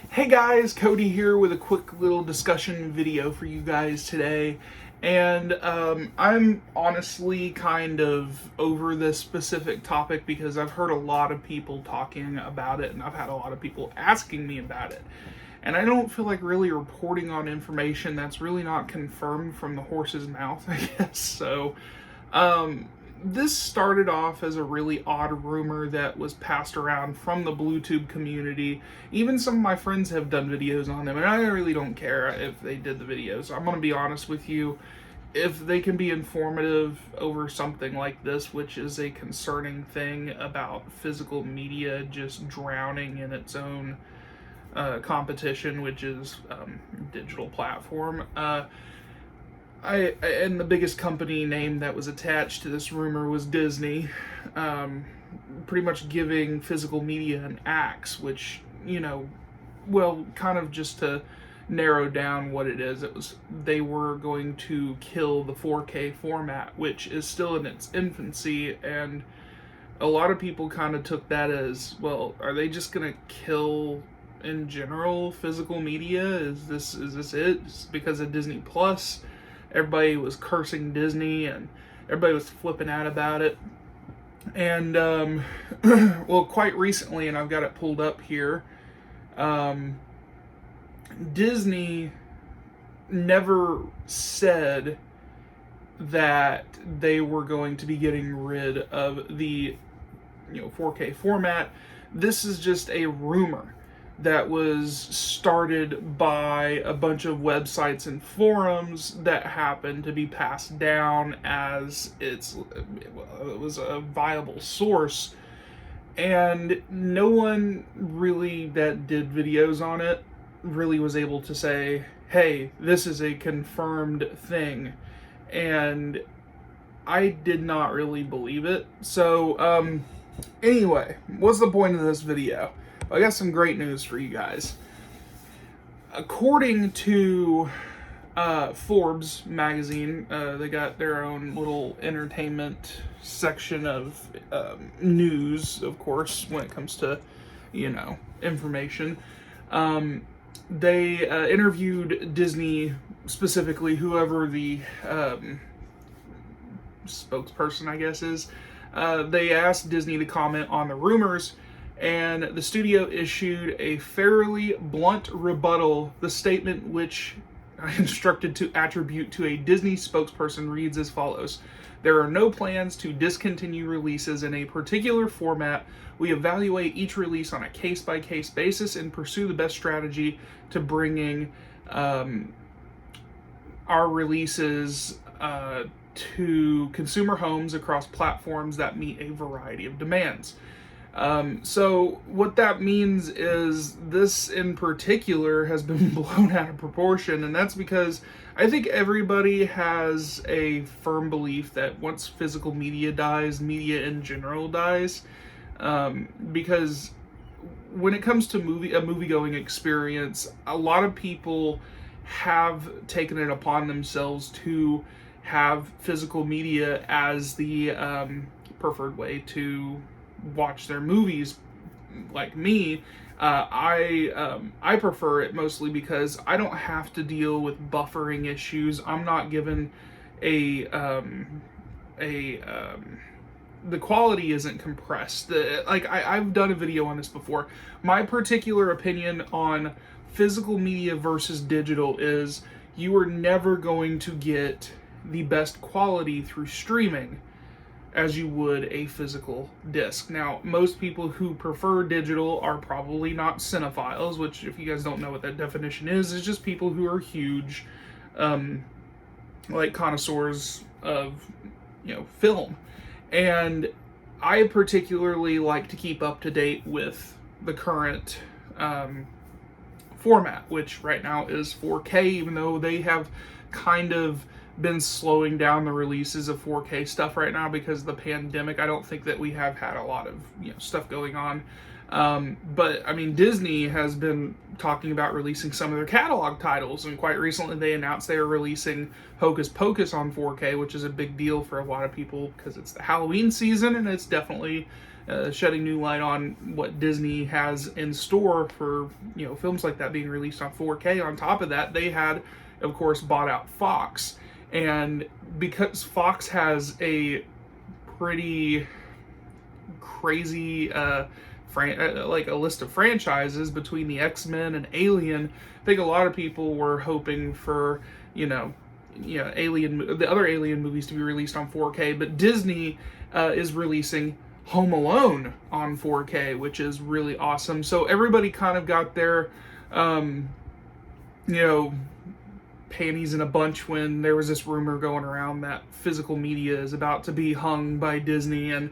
Hey guys, Cody here with a quick little discussion video for you guys today. And I'm honestly kind of over this specific topic because I've heard a lot of people talking about it and I've had a lot of people asking me about it. And I don't feel like really reporting on information that's really not confirmed from the horse's mouth, I guess. This started off as a really odd rumor that was passed around from the BlueTube community. Even some of my friends have done videos on them, and I really don't care if they did the videos. I'm going to be honest with you. If they can be informative over something like this, which is a concerning thing about physical media just drowning in its own competition, which is digital platform, and the biggest company name that was attached to this rumor was Disney, pretty much giving physical media an axe, which, kind of just to narrow down what it is, they were going to kill the 4K format, which is still in its infancy, and a lot of people kind of took that as, well, are they just gonna kill in general physical media? Is this it? It's because of Disney Plus. Everybody was cursing Disney and everybody was flipping out about it. And, well, quite recently, and I've got it pulled up here, Disney never said that they were going to be getting rid of the 4K format. This is just a rumor that was started by a bunch of websites and forums that happened to be passed down as it was a viable source, and no one really that did videos on it really was able to say, hey, this is a confirmed thing, and I did not really believe it. So anyway, what's the point of this video? I got some great news for you guys. According to Forbes magazine, they got their own little entertainment section of news, of course, when it comes to, information. They interviewed Disney, specifically, whoever the spokesperson, I guess, is. They asked Disney to comment on the rumors, and the studio issued a fairly blunt rebuttal. The statement, which I instructed to attribute to a Disney spokesperson, reads as follows: "There are no plans to discontinue releases in a particular format. We evaluate each release on a case-by-case basis and pursue the best strategy to bringing our releases to consumer homes across platforms that meet a variety of demands." So what that means is this in particular has been blown out of proportion, and that's because I think everybody has a firm belief that once physical media dies, media in general dies, because when it comes to a movie-going experience, a lot of people have taken it upon themselves to have physical media as the preferred way to watch their movies. Like me, I prefer it mostly because I don't have to deal with buffering issues. I'm not given the quality isn't compressed. I've done a video on this before. My particular opinion on physical media versus digital is you are never going to get the best quality through streaming as you would a physical disc. Now, most people who prefer digital are probably not cinephiles, which, if you guys don't know what that definition is just people who are huge, connoisseurs of, film. And I particularly like to keep up to date with the current format, which right now is 4K, even though they have kind of been slowing down the releases of 4K stuff right now because of the pandemic. I don't think that we have had a lot of stuff going on. But I mean, Disney has been talking about releasing some of their catalog titles, and quite recently they announced they are releasing Hocus Pocus on 4K, which is a big deal for a lot of people because it's the Halloween season, and it's definitely shedding new light on what Disney has in store for, films like that being released on 4K. On top of that, they had, of course, bought out Fox. And because Fox has a pretty crazy like a list of franchises between the X-Men and Alien, I think a lot of people were hoping for, the other Alien movies to be released on 4K, but Disney is releasing Home Alone on 4K, which is really awesome. So everybody kind of got their, panties in a bunch when there was this rumor going around that physical media is about to be hung by Disney, and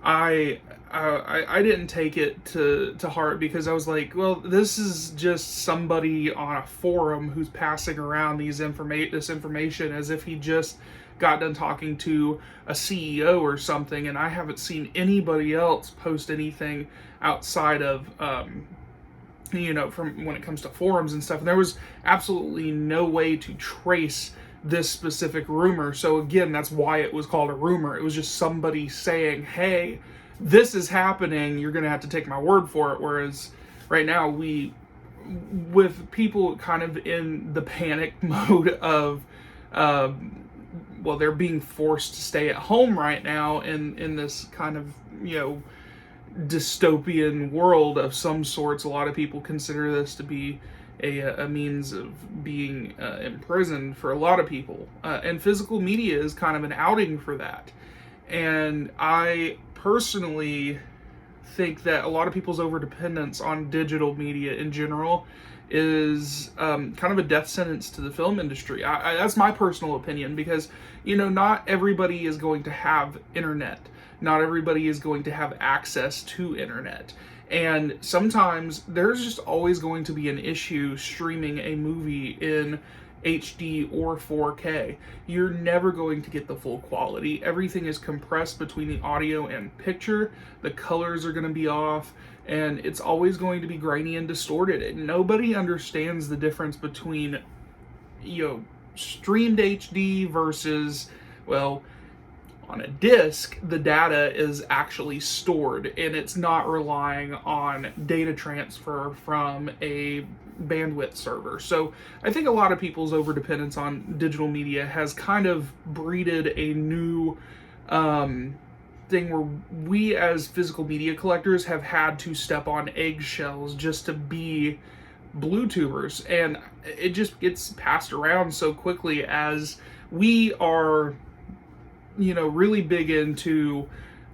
I didn't take it to heart, because I was like, well, this is just somebody on a forum who's passing around this information as if he just got done talking to a CEO or something, and I haven't seen anybody else post anything outside of from when it comes to forums and stuff. And there was absolutely no way to trace this specific rumor. So again, that's why it was called a rumor. It was just somebody saying, hey, this is happening, you're gonna have to take my word for it. Whereas right now, with people kind of in the panic mode of they're being forced to stay at home right now in this kind of dystopian world of some sorts. A lot of people consider this to be a means of being imprisoned for a lot of people, and physical media is kind of an outing for that. And I personally think that a lot of people's overdependence on digital media in general is kind of a death sentence to the film industry. That's my personal opinion, because not everybody is going to have internet. Not everybody is going to have access to internet. And sometimes there's just always going to be an issue streaming a movie in HD or 4K. You're never going to get the full quality. Everything is compressed between the audio and picture. The colors are going to be off, and it's always going to be grainy and distorted. And nobody understands the difference between, streamed HD versus, on a disc, the data is actually stored, and it's not relying on data transfer from a bandwidth server. So I think a lot of people's overdependence on digital media has kind of breeded a new thing where we as physical media collectors have had to step on eggshells just to be Bluetubers, and it just gets passed around so quickly as we are really big into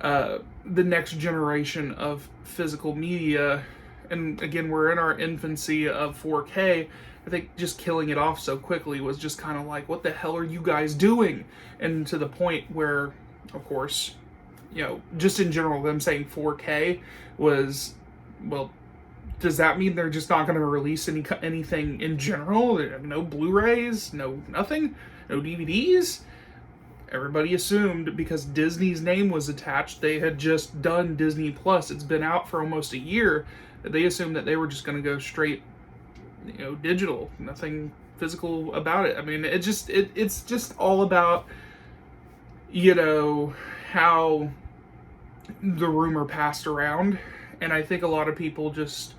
the next generation of physical media. And again, we're in our infancy of 4K. I think just killing it off so quickly was just kind of like, what the hell are you guys doing? And to the point where, of course, just in general, them saying 4K was, does that mean they're just not going to release anything in general? No Blu-rays, nothing, no DVDs? Everybody assumed because Disney's name was attached, they had just done Disney Plus. It's been out for almost a year. They assumed that they were just going to go straight, digital. Nothing physical about it. I mean, it's just all about, how the rumor passed around. And I think a lot of people just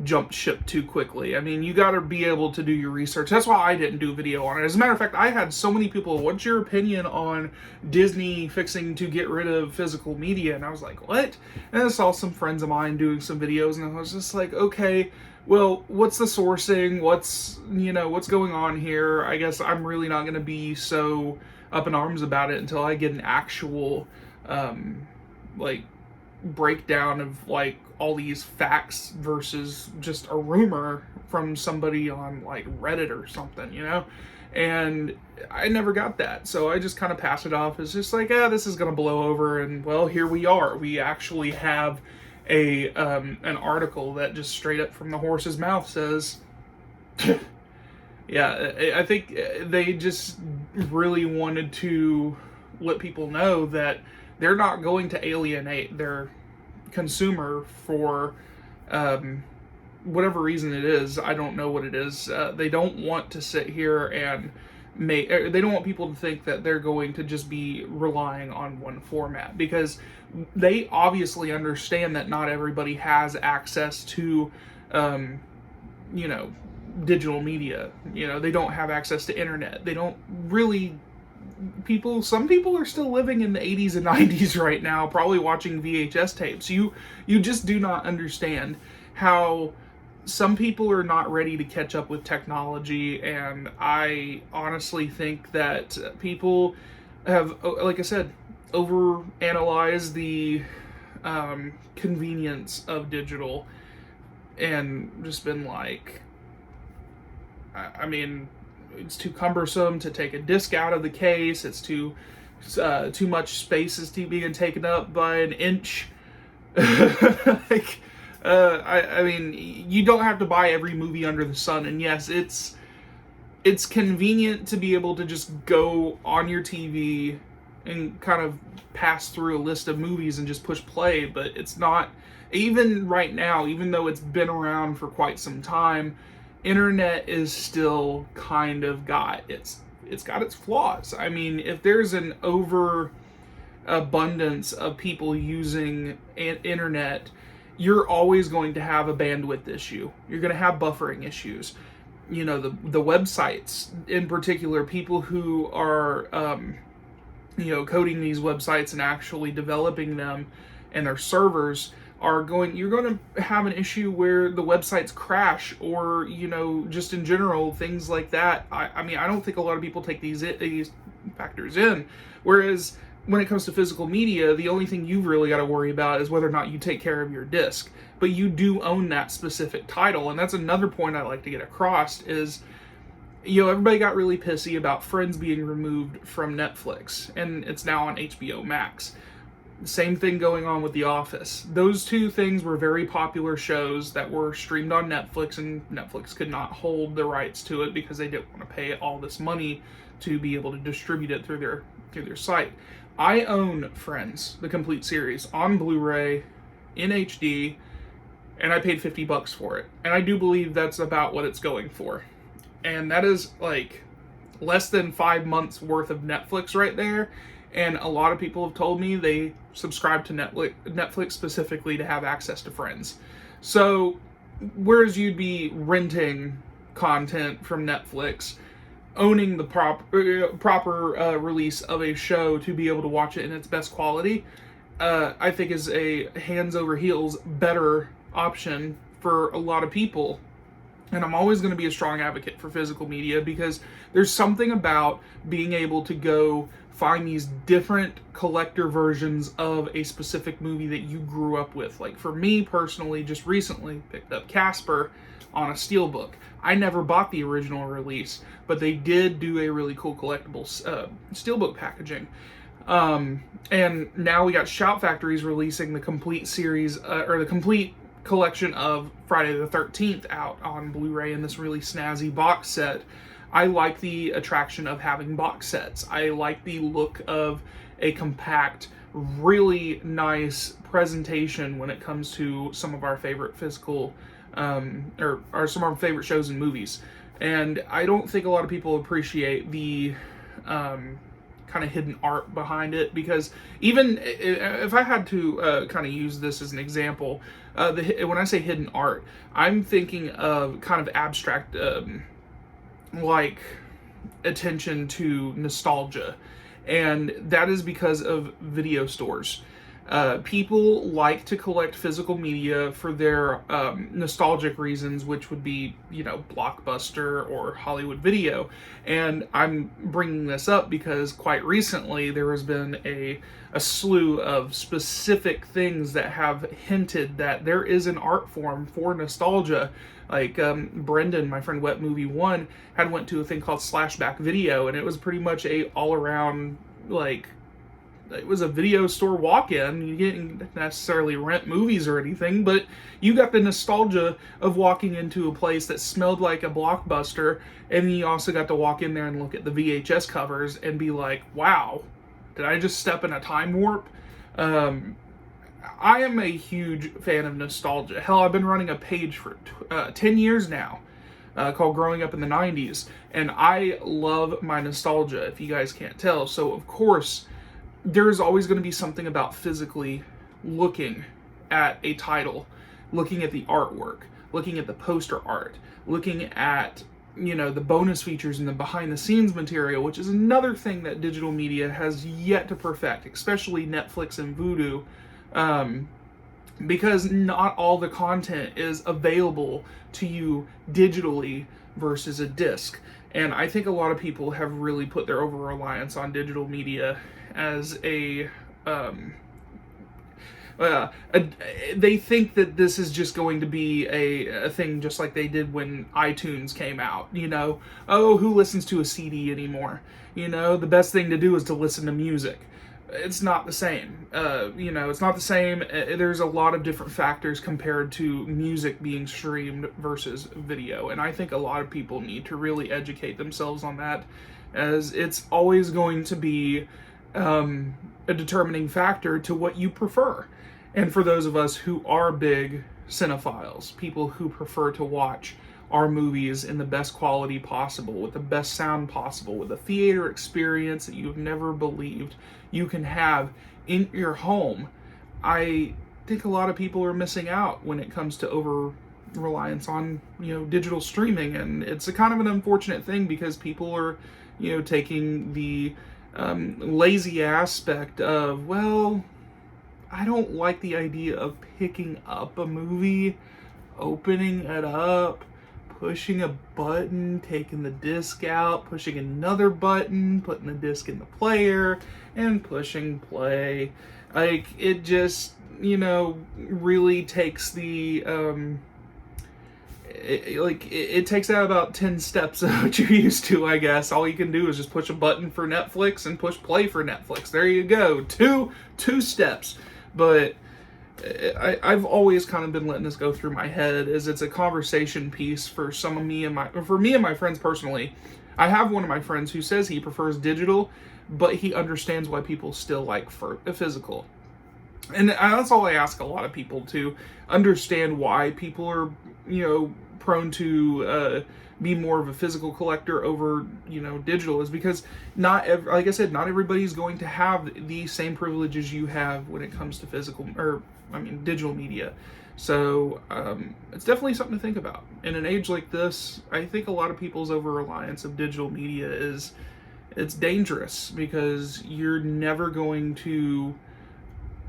jumped ship too quickly. I mean, you got to be able to do your research. That's why I didn't do a video on it. As a matter of fact, I had so many people, what's your opinion on Disney fixing to get rid of physical media? And I was like, what? And I saw some friends of mine doing some videos, and I was just like, okay, well, what's the sourcing? What's going on here? I guess I'm really not going to be so up in arms about it until I get an actual, breakdown of all these facts versus just a rumor from somebody on Reddit or something, and I never got that. So I just kind of passed it off as just this is gonna blow over. And here we are. We actually have an article that just straight up from the horse's mouth says yeah, I think they just really wanted to let people know that they're not going to alienate their consumer for whatever reason it is. I don't know what it is. They don't want to sit here and they don't want people to think that they're going to just be relying on one format, because they obviously understand that not everybody has access to, you know, digital media. You know, they don't have access to internet. They don't really. Some people are still living in the 80s and 90s right now, probably watching VHS tapes. You just do not understand how some people are not ready to catch up with technology, and I honestly think that people have, like I said, overanalyzed the convenience of digital, and just been like, I mean, it's too cumbersome to take a disc out of the case. It's too much space is being taken up by an inch. Like, I mean, you don't have to buy every movie under the sun. And yes, it's convenient to be able to just go on your TV and kind of pass through a list of movies and just push play. But it's not, even right now, even though it's been around for quite some time, internet is still kind of got its flaws. I mean, if there's an overabundance of people using internet, you're always going to have a bandwidth issue. You're going to have buffering issues. You know, the websites in particular, people who are you know, coding these websites and actually developing them, and their servers you're going to have an issue where the websites crash, or, you know, just in general, things like that. I mean, I don't think a lot of people take these factors in. Whereas when it comes to physical media, the only thing you've really got to worry about is whether or not you take care of your disc. But you do own that specific title, and that's another point I like to get across is, you know, everybody got really pissy about Friends being removed from Netflix, and it's now on HBO Max. Same thing going on with The Office. Those two things were very popular shows that were streamed on Netflix, and Netflix could not hold the rights to it because they didn't want to pay all this money to be able to distribute it through their site. I own Friends, the complete series, on Blu-ray, in HD, and I paid $50 for it. And I do believe that's about what it's going for. And that is like less than 5 months worth of Netflix right there. And a lot of people have told me they subscribe to Netflix specifically to have access to Friends. So, whereas you'd be renting content from Netflix, owning the proper release of a show to be able to watch it in its best quality, I think is a hands over heels better option for a lot of people. And I'm always going to be a strong advocate for physical media, because there's something about being able to go find these different collector versions of a specific movie that you grew up with. Like for me personally, just recently picked up Casper on a steelbook. I never bought the original release, but they did do a really cool collectible steelbook packaging. And now we got Shout Factory's releasing the complete series, or the complete collection of Friday the 13th out on Blu-ray in this really snazzy box set. I like the attraction of having box sets. I like the look of a compact, really nice presentation when it comes to some of our favorite physical, or some of our favorite shows and movies. And I don't think a lot of people appreciate the kind of hidden art behind it, because even if I had to kind of use this as an example, when I say hidden art, I'm thinking of kind of abstract, like attention to nostalgia, and that is because of video stores. People like to collect physical media for their nostalgic reasons, which would be, you know, Blockbuster or Hollywood Video. And I'm bringing this up because quite recently there has been a slew of specific things that have hinted that there is an art form for nostalgia. Like Brendan, my friend Wet Movie One, had went to a thing called Slashback Video, and it was pretty much a all-around, like, it was a video store walk-in. You didn't necessarily rent movies or anything, but you got the nostalgia of walking into a place that smelled like a Blockbuster, and you also got to walk in there and look at the VHS covers and be like, wow, did I just step in a time warp? I am a huge fan of nostalgia. Hell, I've been running a page for 10 years now called Growing Up in the 90s. And I love my nostalgia, if you guys can't tell. So, of course, there's always going to be something about physically looking at a title, looking at the artwork, looking at the poster art, looking at, the bonus features and the behind the scenes material, which is another thing that digital media has yet to perfect, especially Netflix and Vudu, because not all the content is available to you digitally versus a disc. And I think a lot of people have really put their over-reliance on digital media as they think that this is just going to be a thing just like they did when iTunes came out, Oh, who listens to a CD anymore? The best thing to do is to listen to music. It's not the same. It's not the same. There's a lot of different factors compared to music being streamed versus video. And I think a lot of people need to really educate themselves on that, as it's always going to be a determining factor to what you prefer. And for those of us who are big cinephiles, people who prefer to watch our movies in the best quality possible, with the best sound possible, with a theater experience that you've never believed you can have in your home, I think a lot of people are missing out when it comes to over-reliance on, digital streaming. And it's a kind of an unfortunate thing, because people are, taking the lazy aspect of, well, I don't like the idea of picking up a movie, opening it up, pushing a button, taking the disc out, pushing another button, putting the disc in the player, and pushing play. Like, it just, really takes the, it takes out about 10 steps of what you're used to, I guess. All you can do is just push a button for Netflix and push play for Netflix. There you go. Two steps. But I've always kind of been letting this go through my head, as it's a conversation piece for me and my friends personally. I have one of my friends who says he prefers digital, but he understands why people still like physical. And that's all I ask a lot of people, to understand why people are, prone to be more of a physical collector over, digital, is because like I said, not everybody's going to have the same privileges you have when it comes to digital media. So it's definitely something to think about. In an age like this, I think a lot of people's over-reliance of digital media it's dangerous, because you're never going to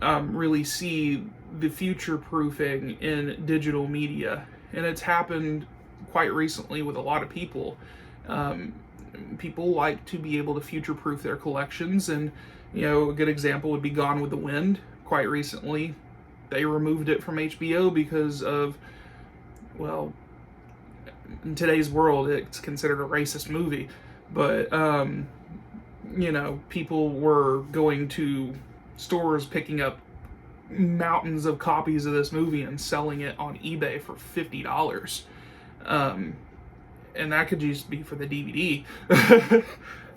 really see the future proofing in digital media. And it's happened quite recently with a lot of people. People like to be able to future-proof their collections, and a good example would be Gone with the Wind. Quite recently, they removed it from HBO because of, well, in today's world, it's considered a racist movie. But people were going to stores, picking up mountains of copies of this movie and selling it on eBay for $50. And that could just be for the DVD.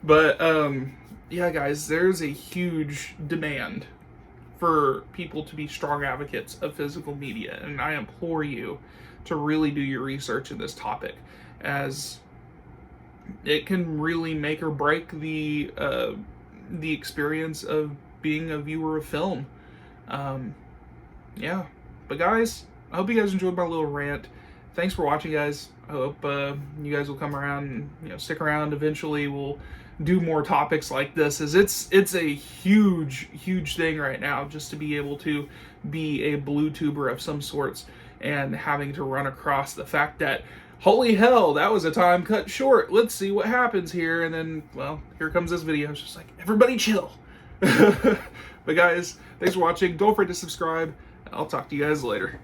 But yeah, guys, there's a huge demand for people to be strong advocates of physical media, and I implore you to really do your research in this topic, as it can really make or break the experience of being a viewer of film. Yeah, but guys, I hope you guys enjoyed my little rant. Thanks for watching, guys. I hope you guys will come around and stick around. Eventually we'll do more topics like this, as it's a huge thing right now, just to be able to be a blue tuber of some sorts, and having to run across the fact that, holy hell, that was a time cut short, let's see what happens here. And then, well, here comes this video. It's just like, everybody chill. But guys, thanks for watching. Don't forget to subscribe. I'll talk to you guys later.